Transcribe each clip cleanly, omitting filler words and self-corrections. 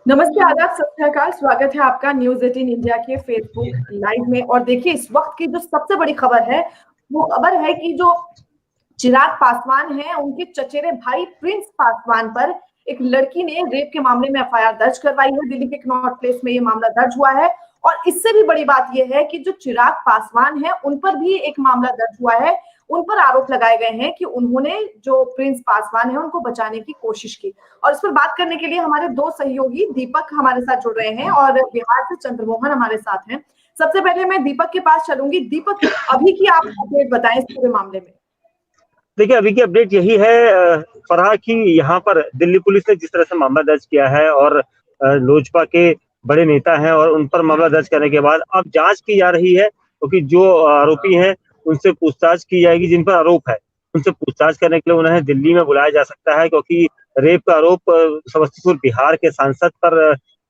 नमस्ते, आदाब, सत श्री अकाल। स्वागत है आपका न्यूज 18 इंडिया के फेसबुक लाइव में। और देखिए, इस वक्त की जो सबसे बड़ी खबर है वो खबर है कि जो चिराग पासवान हैं, उनके चचेरे भाई प्रिंस पासवान पर एक लड़की ने रेप के मामले में एफआईआर दर्ज करवाई है। दिल्ली के कनॉट प्लेस में ये मामला दर्ज हुआ है। और इससे भी बड़ी बात यह है कि जो चिराग पासवान है उन पर भी एक मामला दर्ज हुआ है। उन पर आरोप लगाए गए हैं कि उन्होंने जो प्रिंस पासवान है उनको बचाने की कोशिश की। और इस पर बात करने के लिए हमारे दो सहयोगी दीपक हमारे साथ जुड़ रहे हैं और बिहार से चंद्रमोहन हमारे साथ हैं। सबसे पहले मैं दीपक के पास चलूंगी। दीपक, अभी की आप अपडेट बताएं इस पूरे मामले में। देखिए, अभी की अपडेट यही है फरहा कि यहाँ पर दिल्ली पुलिस ने जिस तरह से मामला दर्ज किया है और लोजपा के बड़े नेता हैं और उन पर मामला दर्ज करने के बाद अब जांच की जा रही है, क्योंकि जो आरोपी हैं उनसे पूछताछ की जाएगी। जिन पर आरोप है उनसे पूछताछ करने के लिए उन्हें दिल्ली में बुलाया जा सकता है, क्योंकि रेप का आरोप समस्तीपुर बिहार के सांसद पर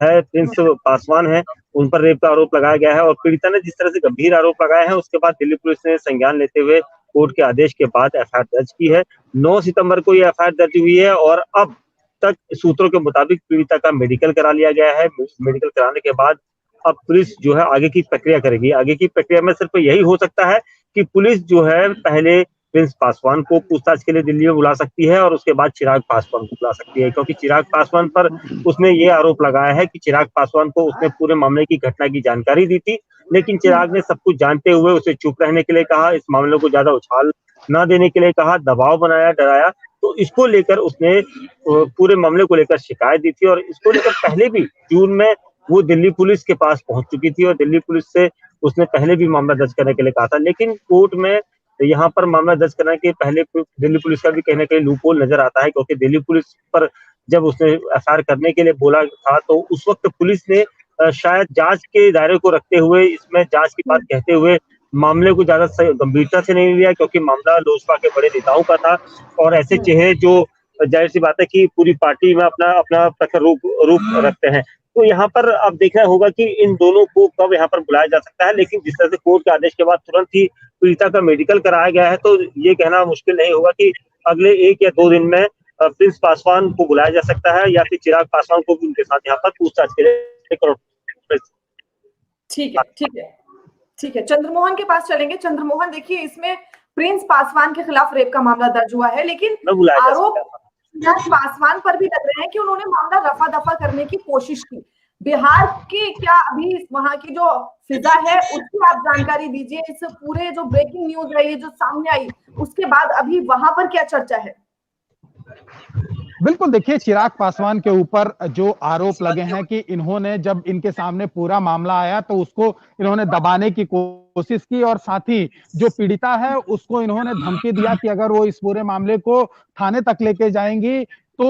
है। प्रिंस पासवान है, उन पर रेप का आरोप लगाया गया है और पीड़िता ने जिस तरह से गंभीर आरोप लगाए हैं उसके बाद दिल्ली पुलिस ने संज्ञान लेते हुए कोर्ट के आदेश के बाद एफआईआर दर्ज की है। 9 सितंबर को ये एफआईआर दर्ज हुई है और अब तक सूत्रों के मुताबिक पीड़िता का मेडिकल करा लिया गया है। मेडिकल कराने के बाद अब पुलिस जो है आगे की प्रक्रिया करेगी। आगे की प्रक्रिया में सिर्फ यही हो सकता है कि पुलिस जो है पहले प्रिंस पासवान को पूछताछ के लिए दिल्ली में बुला सकती है और उसके बाद चिराग पासवान को बुला सकती है, क्योंकि चिराग पासवान पर उसने ये आरोप लगाया है कि चिराग पासवान को उसने पूरे मामले की घटना की जानकारी दी थी, लेकिन चिराग ने सब कुछ जानते हुए उसे चुप रहने के लिए कहा, इस मामले को ज्यादा उछाल न देने के लिए कहा, दबाव बनाया, डराया। तो इसको लेकर उसने पूरे मामले को लेकर शिकायत दी थी और इसको लेकर पहले भी जून में वो दिल्ली पुलिस के पास पहुंच चुकी थी और दिल्ली पुलिस से उसने पहले भी मामला दर्ज करने के लिए कहा था। लेकिन कोर्ट में यहाँ पर मामला दर्ज करने के पहले दिल्ली पुलिस का भी कहीं ना कहीं लूपहोल नजर आता है, क्योंकि दिल्ली पुलिस पर जब उसने एफआईआर करने के लिए बोला था तो उस वक्त पुलिस ने शायद जांच के दायरे को रखते हुए, इसमें जांच की बात कहते हुए मामले को ज्यादा गंभीरता से नहीं लिया, क्योंकि मामला लोजपा के बड़े नेताओं का था और ऐसे चेहरे जो जाहिर सी बात है कि पूरी पार्टी में अपना अपना प्रखर रूप रखते हैं। तो यहाँ पर अब देखना होगा कि इन दोनों को कब यहाँ पर बुलाया जा सकता है। लेकिन जिस तरह से कोर्ट के आदेश के बाद तुरंत ही पीड़िता का मेडिकल कराया गया है, तो ये कहना मुश्किल नहीं होगा कि अगले 1 या 2 दिन में प्रिंस पासवान को बुलाया जा सकता है या फिर चिराग पासवान को भी उनके साथ यहाँ पर पूछताछ के लिए। ठीक है, ठीक है, ठीक है। चंद्रमोहन के पास चलेंगे। चंद्रमोहन, देखिए, इसमें प्रिंस पासवान के खिलाफ रेप का मामला दर्ज हुआ है, लेकिन आरोप पासवान पर भी लग रहे हैं कि उन्होंने मामला रफा दफा करने की कोशिश की। बिहार की क्या अभी वहां की जो फिजा है उसकी आप जानकारी दीजिए। इस पूरे जो ब्रेकिंग न्यूज है ये जो सामने आई उसके बाद अभी वहां पर क्या चर्चा है? बिल्कुल, देखिए, चिराग पासवान के ऊपर जो आरोप लगे हैं कि इन्होंने जब इनके सामने पूरा मामला आया तो उसको इन्होंने दबाने की कोशिश की और साथ ही जो पीड़िता है उसको इन्होंने धमकी दिया कि अगर वो इस पूरे मामले को थाने तक लेके जाएंगी तो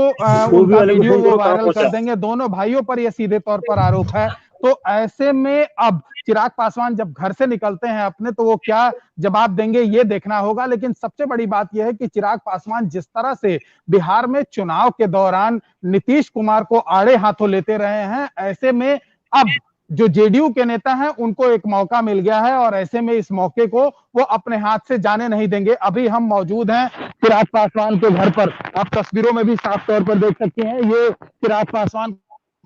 उनका वीडियो वो वायरल कर देंगे। दोनों भाइयों पर यह सीधे तौर पर आरोप है। तो ऐसे में अब चिराग पासवान जब घर से निकलते हैं अपने, तो वो क्या जवाब देंगे ये देखना होगा। लेकिन सबसे बड़ी बात यह है कि चिराग पासवान जिस तरह से बिहार में चुनाव के दौरान नीतीश कुमार को आड़े हाथों लेते रहे हैं, ऐसे में अब जो जेडीयू के नेता हैं उनको एक मौका मिल गया है और ऐसे में इस मौके को वो अपने हाथ से जाने नहीं देंगे। अभी हम मौजूद हैं चिराग पासवान के घर पर। आप तस्वीरों में भी साफ तौर पर देख सकते हैं, ये चिराग पासवान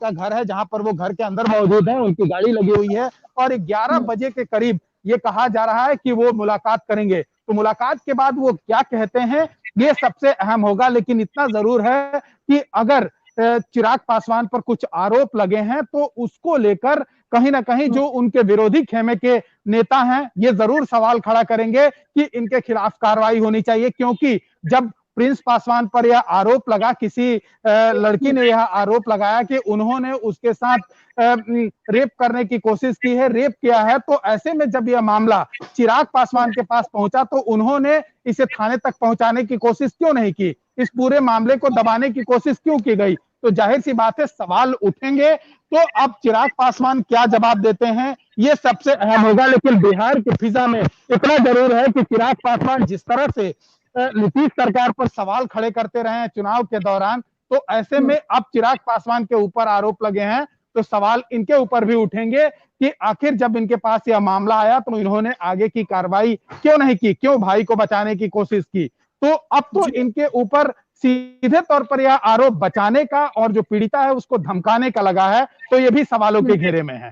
का घर है जहां पर वो घर के अंदर मौजूद है। उनकी गाड़ी लगी हुई है और 11 बजे के करीब ये कहा जा रहा है कि वो मुलाकात करेंगे। तो मुलाकात के बाद वो क्या कहते हैं ये सबसे अहम होगा। लेकिन इतना जरूर है कि अगर चिराग पासवान पर कुछ आरोप लगे हैं तो उसको लेकर कहीं ना कहीं जो उनके विरोधी खेमे के नेता हैं ये जरूर सवाल खड़ा करेंगे कि इनके खिलाफ कार्रवाई होनी चाहिए। क्योंकि जब प्रिंस पासवान पर यह आरोप लगा, किसी लड़की ने यह आरोप लगाया कि उन्होंने उसके साथ रेप करने की कोशिश की है, रेप किया है, तो ऐसे में जब यह मामला चिराग पासवान के पास पहुंचा तो उन्होंने इसे थाने तक पहुंचाने की कोशिश क्यों नहीं की? इस पूरे मामले को दबाने की कोशिश क्यों की गई? तो जाहिर सी बात है सवाल उठेंगे। तो अब चिराग पासवान क्या जवाब देते हैं ये सबसे अहम होगा। लेकिन बिहार की फिजा में इतना जरूर है कि चिराग पासवान जिस तरह से नीतीश सरकार पर सवाल खड़े करते रहे हैं चुनाव के दौरान, तो ऐसे में अब चिराग पासवान के ऊपर आरोप लगे हैं तो सवाल इनके ऊपर भी उठेंगे कि आखिर जब इनके पास यह मामला आया तो इन्होंने आगे की कार्रवाई क्यों नहीं की, क्यों भाई को बचाने की कोशिश की। तो अब तो इनके ऊपर सीधे तौर पर यह आरोप बचाने का और जो पीड़िता है उसको धमकाने का लगा है, तो ये भी सवालों के घेरे में है।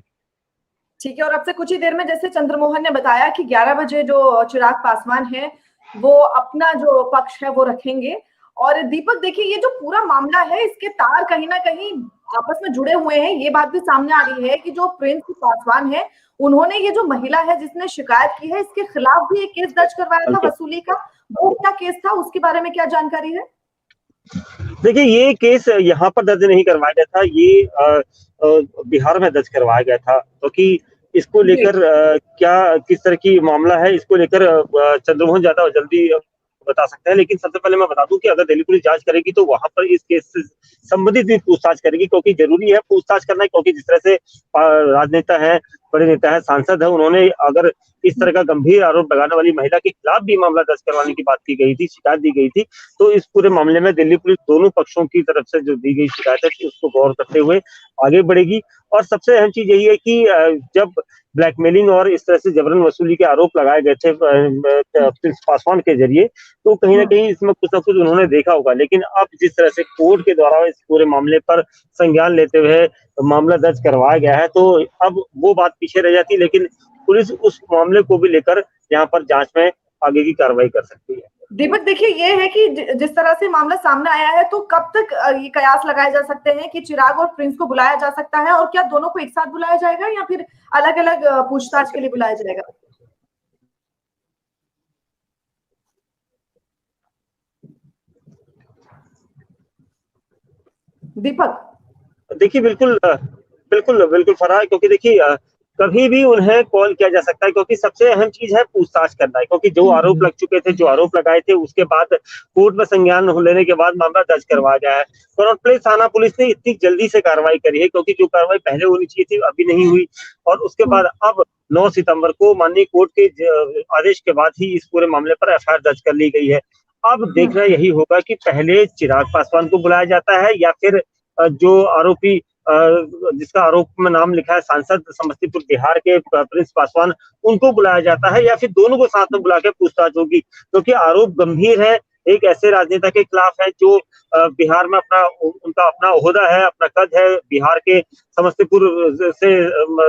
ठीक है, और अब से कुछ ही देर में जैसे चंद्रमोहन ने बताया कि 11 बजे जो चिराग पासवान है वो अपना जो पक्ष है वो रखेंगे। और दीपक देखिए, ये जो पूरा मामला है इसके तार कहीं ना कहीं आपस में जुड़े हुए हैं। ये बात भी सामने आ रही है कि जो प्रिंस पासवान है उन्होंने ये जो महिला है जिसने शिकायत की है इसके खिलाफ भी एक केस दर्ज करवाया था वसूली का। वो क्या केस था, उसके बारे में क्या जानकारी है? देखिए, ये केस यहाँ पर दर्ज नहीं करवाया गया था, ये बिहार में दर्ज करवाया गया था, क्योंकि इसको लेकर क्या किस तरह की मामला है इसको लेकर चंद्रमोहन ज्यादा जल्दी बता सकते हैं। लेकिन सबसे पहले मैं बता दूं कि अगर दिल्ली पुलिस जांच करेगी तो वहां पर इस केस से संबंधित भी पूछताछ करेगी, क्योंकि जरूरी है पूछताछ करना, क्योंकि जिस तरह से राजनेता है, बड़े नेता है, सांसद है, उन्होंने अगर इस तरह का गंभीर आरोप लगाने वाली महिला के खिलाफ भी मामला दर्ज करवाने की बात की गई थी, शिकायत दी गई थी, तो इस पूरे मामले में दिल्ली पुलिस दोनों पक्षों की तरफ से जो दी गई शिकायत है उसको गौर करते हुए आगे बढ़ेगी। और सबसे अहम चीज यही है कि जब ब्लैकमेलिंग और इस तरह से जबरन वसूली के आरोप लगाए गए थे प्रिंस पासवान के जरिए, तो कहीं ना कहीं इसमें कुछ ना कुछ उन्होंने देखा होगा। लेकिन अब जिस तरह से कोर्ट के द्वारा इस पूरे मामले पर संज्ञान लेते हुए मामला दर्ज करवाया गया है, तो अब वो बात पीछे रह जाती, लेकिन पुलिस उस मामले को भी लेकर यहाँ पर जांच में आगे की कार्रवाई कर सकती है। दीपक देखिए, ये है कि जिस तरह से मामला सामने आया है, तो कब तक ये कयास लगाए जा सकते हैं कि चिराग और प्रिंस को बुलाया जा सकता है, और क्या दोनों को एक साथ बुलाया जाएगा या फिर अलग अलग पूछताछ के लिए बुलाया जाएगा? दीपक देखिए, बिल्कुल बिल्कुल बिल्कुल फरार, क्योंकि देखिए कभी भी उन्हें कॉल किया जा सकता है, क्योंकि सबसे अहम चीज है पूछताछ करना है, क्योंकि जो आरोप लग चुके थे, जो आरोप लगाए थे, उसके बाद कोर्ट में संज्ञान लेने के बाद मामला दर्ज करवाया गया है। कनॉट प्लेस थाना पुलिस ने इतनी जल्दी से कार्रवाई करी है, क्योंकि जो कार्रवाई पहले होनी चाहिए थी अभी नहीं हुई, और उसके बाद अब 9 सितंबर को माननीय कोर्ट के आदेश के बाद ही इस पूरे मामले पर एफआईआर दर्ज कर ली गई है। अब देखना यही होगा कि पहले चिराग पासवान को बुलाया जाता है या फिर जो आरोपी जिसका आरोप में नाम लिखा है सांसद समस्तीपुर बिहार के प्रिंस पासवान, उनको बुलाया जाता है, या फिर दोनों को साथ में बुला के पूछताछ होगी, क्योंकि आरोप गंभीर है, एक ऐसे राजनेता के खिलाफ है जो बिहार में उनका अपना ओहदा है, अपना कद है, बिहार के समस्तीपुर से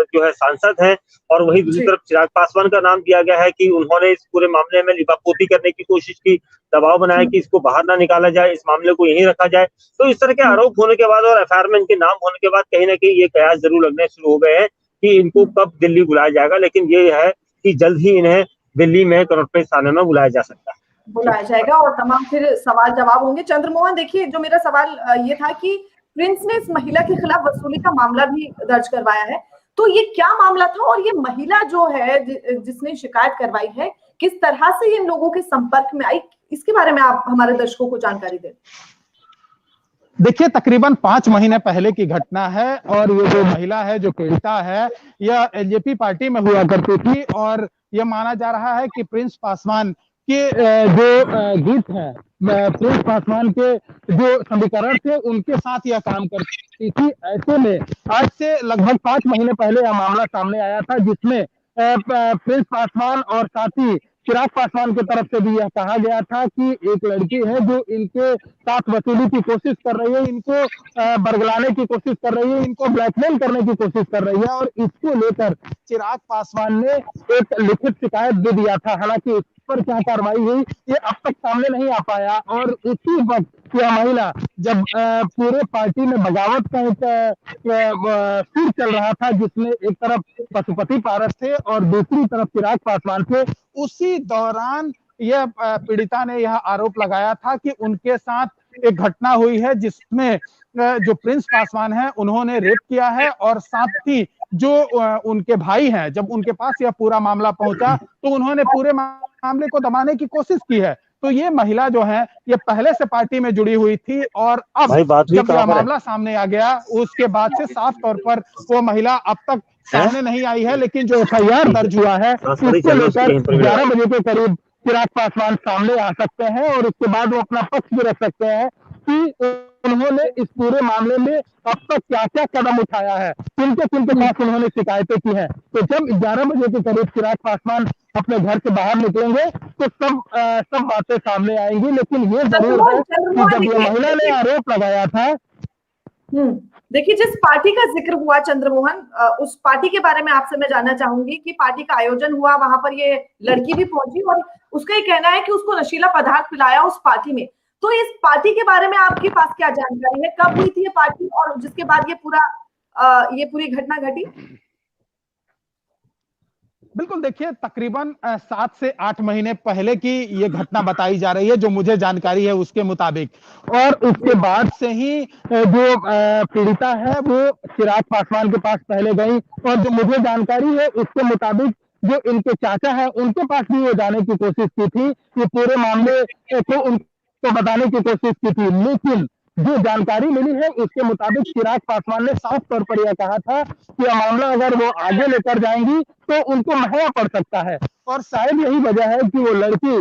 जो है सांसद है, और वही दूसरी तरफ चिराग पासवान का नाम दिया गया है कि उन्होंने इस पूरे मामले में लिपापोती करने की कोशिश की, दबाव बनाया कि इसको बाहर ना निकाला जाए, इस मामले को यहीं रखा जाए। तो इस तरह के आरोप होने के बाद और एफआईआर में इनके नाम होने के बाद कहीं ना कहीं ये कयास जरूर लगने शुरू हो गए हैं कि इनको कब दिल्ली बुलाया जाएगा, लेकिन ये है कि जल्द ही इन्हें दिल्ली में कनॉट प्लेस थाने में बुलाया जा सकता है, बुलाया जाएगा, और तमाम फिर सवाल जवाब होंगे। चंद्रमोहन देखिए, जो मेरा सवाल ये था कि प्रिंस ने इस महिला के खिलाफ वसूली का मामला भी दर्ज करवाया है, तो ये क्या मामला था, और ये महिला जो है जिसने शिकायत करवाई है, किस तरह से इन लोगों के संपर्क में आई, इसके बारे में आप हमारे दर्शकों को जानकारी दें। देखिए, तकरीबन 5 महीने पहले की घटना है, और ये जो महिला है, जो पीड़िता है, यह एलजेपी पार्टी में हुआ करती थी, और यह माना जा रहा है कि प्रिंस पासवान के जो गीत है, प्रिंस पासवान के जो समीकरण थे, उनके साथ यह काम करती थी। ऐसे में आज से लगभग 5 महीने पहले यह मामला सामने आया था, जिसमें प्रिंस पासवान और साथ ही चिराग पासवान की तरफ से भी यह कहा गया था कि एक लड़की है जो इनके साथ वसूली की कोशिश कर रही है, इनको बरगलाने की कोशिश कर रही है, इनको ब्लैकमेल करने की कोशिश कर रही है, और इसको लेकर चिराग पासवान ने एक लिखित शिकायत दे दिया था। हालांकि इस पर क्या कार्रवाई हुई ये अब तक सामने नहीं आ पाया, और उसी वक्त यह महिला जब पूरे पार्टी में बगावत का एक सुर चल रहा था, जिसमें एक तरफ पशुपति पारस थे और दूसरी तरफ चिराग पासवान थे, उसी दौरान यह पीड़िता ने यह आरोप लगाया था कि उनके साथ एक घटना हुई है जिसमें जो प्रिंस पासवान है उन्होंने रेप किया है, और साथ ही जो उनके भाई हैं, जब उनके पास यह पूरा मामला पहुंचा तो उन्होंने पूरे मामले को दबाने की कोशिश की है। तो ये महिला जो है ये पहले से पार्टी में जुड़ी हुई थी, और अब जब यह मामला सामने आ गया उसके बाद से साफ तौर पर वो महिला अब तक सामने नहीं आई है। लेकिन जो एफआईआर दर्ज हुआ है उसको लेकर 11 बजे के करीब चिराग पासवान सामने आ सकते हैं, और उसके बाद वो अपना पक्ष भी रख सकते हैं कि उन्होंने इस पूरे मामले में अब तक क्या क्या कदम उठाया है, किनके पास उन्होंने शिकायतें की हैं। तो जब 11 बजे के करीब चिराग पासवान अपने घर से बाहर निकलेंगे तो सब बातें सामने आएंगी। लेकिन ये जरूर है चंद्रमोहन कि चंद्रमोहन जब ये देखिए महिला ने देखिए आरोप लगाया था। देखिए जिस पार्टी का जिक्र हुआ चंद्रमोहन, उस पार्टी के बारे में आपसे मैं जानना चाहूंगी कि पार्टी का आयोजन हुआ, वहां पर ये लड़की भी पहुंची और उसका ये कहना है कि उसको नशीला पदार्थ पिलाया उस पार्टी में। तो इस पार्टी के बारे में आपके पास क्या जानकारी है, कब हुई थी ये पार्टी और जिसके बाद ये पूरी घटना घटी? बिल्कुल, देखिए तकरीबन 7 से 8 महीने पहले की ये घटना बताई जा रही है, जो मुझे जानकारी है उसके मुताबिक। और उसके बाद से ही जो पीड़िता है वो चिराग पासवान के पास पहले गई, और जो मुझे जानकारी है उसके मुताबिक जो इनके चाचा है उनके पास भी वो जाने की कोशिश की थी, ये पूरे मामले को उनको बताने की कोशिश की थी। लेकिन जो जानकारी मिली है उसके मुताबिक चिराग पासवान ने साफ तौर पर यह कहा था कि यह मामला अगर वो आगे लेकर जाएंगी तो उनको महंगा पड़ सकता है। और शायद यही वजह है कि वो लड़की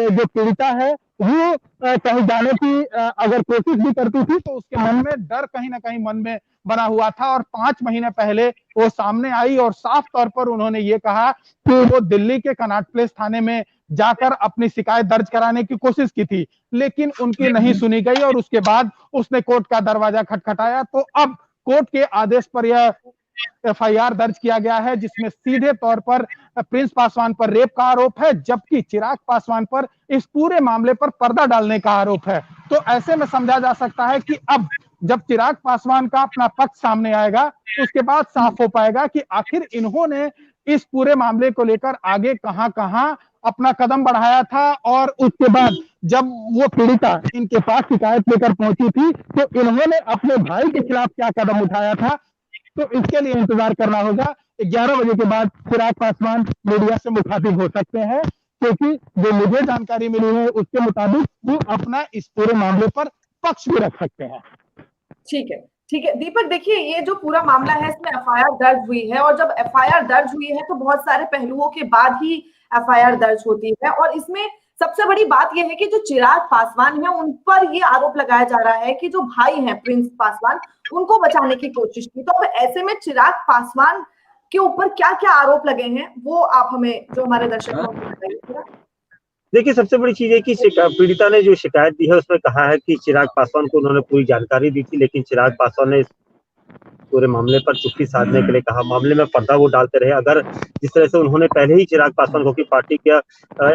जो पीड़िता है वो कहीं जाने की अगर कोशिश भी करती थी तो उसके मन में डर कहीं ना कहीं मन में बना हुआ था। और 5 महीने पहले वो सामने आई और साफ तौर पर उन्होंने ये कहा कि वो दिल्ली के कनॉट प्लेस थाने में जाकर अपनी शिकायत दर्ज कराने की कोशिश की थी, लेकिन उनकी नहीं सुनी गई और उसके बाद उसने कोर्ट का दरवाजा खटखटाया। तो अब कोर्ट के आदेश पर यह एफआईआर दर्ज किया गया है, जिसमें सीधे तौर पर प्रिंस पासवान पर रेप का आरोप है, जबकि चिराग पासवान पर इस पूरे मामले पर पर्दा डालने का आरोप है। तो ऐसे में समझा जा सकता है कि अब जब चिराग पासवान का अपना पक्ष सामने आएगा उसके बाद साफ हो पाएगा कि आखिर इन्होंने इस पूरे मामले को लेकर आगे कहां कहां अपना कदम बढ़ाया था। और उसके बाद जब वो पीड़िता इनके पास शिकायत लेकर पहुंची थी तो इन्होंने अपने भाई के खिलाफ क्या कदम उठाया था, तो इसके लिए इंतजार करना होगा। 11 बजे के बाद चिराग पासवान मीडिया से मुखातिब हो सकते हैं, क्योंकि जो मुझे जानकारी मिली है उसके मुताबिक वो अपना इस पूरे मामले पर पक्ष भी रख सकते हैं। ठीक है, ठीक है दीपक, देखिए ये जो पूरा मामला है इसमें एफआईआर दर्ज हुई है और जब एफआईआर दर्ज हुई है तो बहुत सारे पहलुओं के बाद ही एफआईआर दर्ज होती है और इसमें सबसे बड़ी बात यह है कि जो चिराग पासवान है उन पर ये आरोप लगाया जा रहा है कि जो भाई हैं प्रिंस पासवान उनको बचाने की कोशिश की। तो अब ऐसे में चिराग पासवान के ऊपर क्या क्या आरोप लगे हैं वो आप हमें, जो हमारे दर्शक हैं उनको बताइए थोड़ा। देखिए, सबसे बड़ी चीज़ है कि पीड़िता ने जो शिकायत दी है उसमें कहा है कि चिराग पासवान को उन्होंने पूरी जानकारी दी थी, लेकिन चिराग पासवान ने इस पूरे मामले पर चुप्पी साधने के लिए कहा। मामले में पर्दा वो डालते रहे। अगर जिस तरह से उन्होंने पहले ही चिराग पासवान को की पार्टी का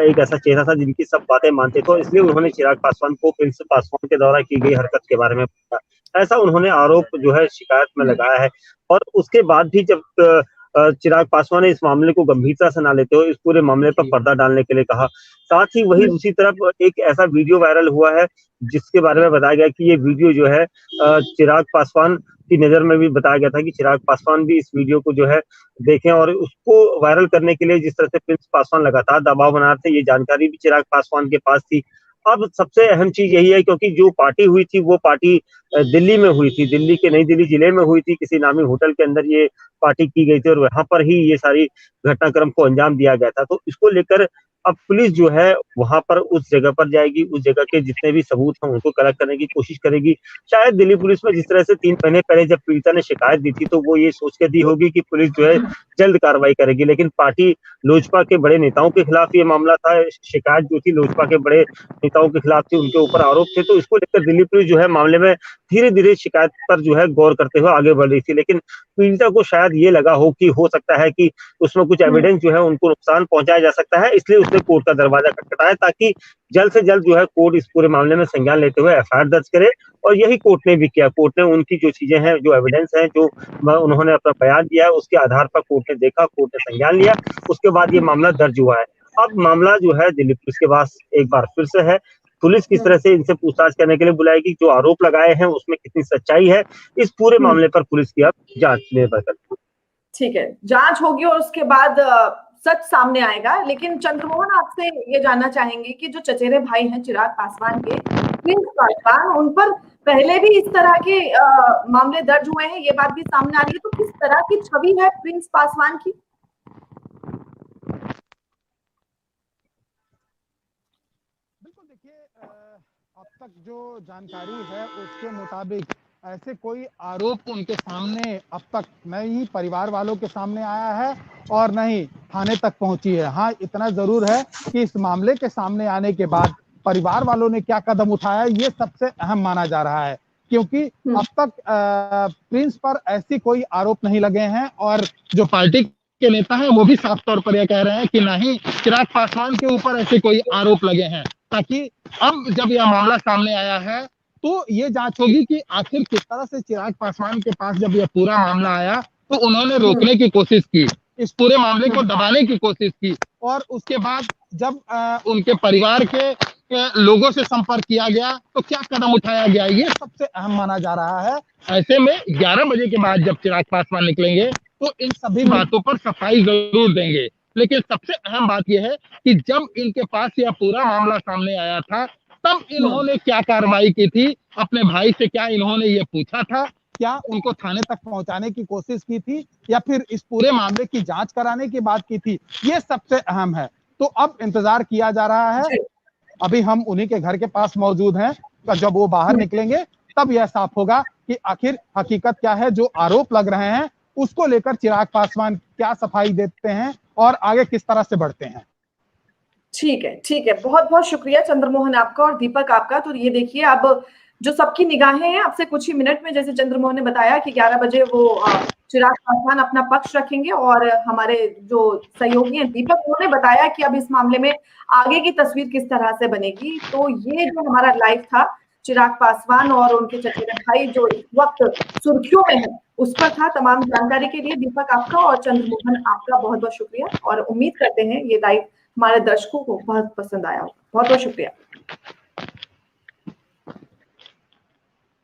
एक ऐसा चेहरा था जिनकी सब बातें मानते थे, इसलिए उन्होंने चिराग पासवान को प्रिंस पासवान के द्वारा की गई हरकत के बारे में पूछा। ऐसा उन्होंने आरोप जो है शिकायत में लगाया है। और उसके बाद भी जब चिराग पासवान ने इस मामले को गंभीरता से ना लेते हुए इस पूरे मामले पर पर्दा डालने के लिए कहा। साथ ही वही दूसरी तरफ एक ऐसा वीडियो वायरल हुआ है जिसके बारे में बताया गया कि ये वीडियो जो है चिराग पासवान की नजर में भी बताया गया था कि चिराग पासवान भी इस वीडियो को जो है देखें, और उसको वायरल करने के लिए जिस तरह से प्रिंस पासवान लगातार दबाव बना रहे थे, ये जानकारी भी चिराग पासवान के पास थी। अब सबसे अहम चीज यही है, क्योंकि जो पार्टी हुई थी वो पार्टी दिल्ली में हुई थी, दिल्ली के नई दिल्ली जिले में हुई थी, किसी नामी होटल के अंदर ये पार्टी की गई थी और वहां पर ही ये सारी घटनाक्रम को अंजाम दिया गया था। तो इसको लेकर अब पुलिस जो है वहां पर उस जगह पर जाएगी, उस जगह के जितने भी सबूत हैं उनको कलेक्ट करने की कोशिश करेगी। शायद दिल्ली पुलिस में जिस तरह से 3 महीने पहले जब पीड़िता ने शिकायत दी थी तो वो ये सोच के दी होगी कि पुलिस जो है जल्द कार्रवाई करेगी, लेकिन पार्टी लोजपा के बड़े नेताओं के खिलाफ ये मामला था। शिकायत जो थी लोजपा के बड़े नेताओं के खिलाफ थी, उनके ऊपर आरोप थे, तो इसको लेकर दिल्ली पुलिस जो है मामले में धीरे धीरे शिकायत पर जो है गौर करते हुए आगे बढ़ रही थी। लेकिन पीड़िता को शायद ये लगा हो कि हो सकता है कि उसमें कुछ एविडेंस जो है उनको नुकसान पहुंचाया जा सकता है, इसलिए उसने कोर्ट का दरवाजा खटखटाया ताकि जल्द से जल्द जो है कोर्ट इस पूरे मामले में संज्ञान लेते हुए एफआईआर दर्ज करे। और यही कोर्ट ने भी किया। कोर्ट ने उनकी जो चीजें हैं, जो एविडेंस है, जो उन्होंने अपना बयान दिया है, उसके आधार पर कोर्ट ने देखा, कोर्ट ने संज्ञान लिया, उसके बाद ये मामला दर्ज हुआ है। अब मामला जो है दिल्ली पुलिस के पास एक बार फिर से है। पुलिस किस तरह से इनसे पूछताछ करने के लिए बुलाएगी, जो आरोप लगाए हैं उसमें कितनी सच्चाई है, इस पूरे मामले पर पुलिस की अब जांच निर्भर करती है। ठीक है, जांच होगी और उसके बाद सच सामने आएगा। लेकिन चंद्रमोहन, आपसे ये जानना चाहेंगे कि जो चचेरे भाई हैं चिराग पासवान के, प्रिंस पासवान, उन पर पहले भी इस तरह के मामले दर्ज हुए हैं, ये बात भी सामने आ रही है। तो किस तरह की छवि है प्रिंस पासवान की? बिल्कुल, देखिए अब तक जो जानकारी है उसके मुताबिक ऐसे कोई आरोप उनके सामने अब तक नहीं परिवार वालों के सामने आया है और नहीं थाने तक पहुंची है। हाँ, इतना जरूर है कि इस मामले के सामने आने के बाद परिवार वालों ने क्या कदम उठाया ये सबसे अहम माना जा रहा है, क्योंकि अब तक प्रिंस पर ऐसी कोई आरोप नहीं लगे हैं और जो पार्टी के नेता हैं वो भी साफ तौर पर यह कह रहे हैं कि नहीं चिराग पासवान के ऊपर ऐसे कोई आरोप लगे हैं, ताकि अब जब यह मामला सामने आया है तो ये जांच होगी कि आखिर किस तरह से चिराग पासवान के पास जब यह पूरा मामला आया तो उन्होंने रोकने की कोशिश की, इस पूरे मामले को दबाने की कोशिश की, और उसके बाद जब उनके परिवार के लोगों से संपर्क किया गया तो क्या कदम उठाया गया, ये सबसे अहम माना जा रहा है। ऐसे में 11 बजे के बाद जब चिराग पासवान निकलेंगे तो इन सभी बातों पर सफाई जरूर देंगे। लेकिन सबसे अहम बात यह है कि जब इनके पास यह पूरा मामला सामने आया था तब इन्होंने क्या कार्रवाई की थी, अपने भाई से क्या इन्होंने ये पूछा था, क्या उनको थाने तक पहुंचाने की कोशिश की थी या फिर इस पूरे मामले की जांच कराने की बात की थी, ये सबसे अहम है। तो अब इंतजार किया जा रहा है, अभी हम उन्हीं के घर के पास मौजूद हैं, जब वो बाहर निकलेंगे तब यह साफ होगा कि आखिर हकीकत क्या है, जो आरोप लग रहे हैं उसको लेकर चिराग पासवान क्या सफाई देते हैं और आगे किस तरह से बढ़ते हैं। ठीक है, बहुत बहुत शुक्रिया चंद्रमोहन आपका और दीपक आपका। तो ये देखिए अब जो सबकी निगाहें हैं आपसे कुछ ही मिनट में, जैसे चंद्रमोहन ने बताया कि 11 बजे वो चिराग पासवान अपना पक्ष रखेंगे और हमारे जो सहयोगी हैं दीपक उन्होंने बताया कि अब इस मामले में आगे की तस्वीर किस तरह से बनेगी। तो ये जो हमारा लाइव था चिराग पासवान और उनके चचेरे भाई जो इस वक्त सुर्खियों में है उस पर था। तमाम जानकारी के लिए दीपक आपका और चंद्रमोहन आपका बहुत बहुत शुक्रिया और उम्मीद करते हैं ये लाइव हमारे दर्शकों को बहुत पसंद आया होगा। बहुत बहुत शुक्रिया।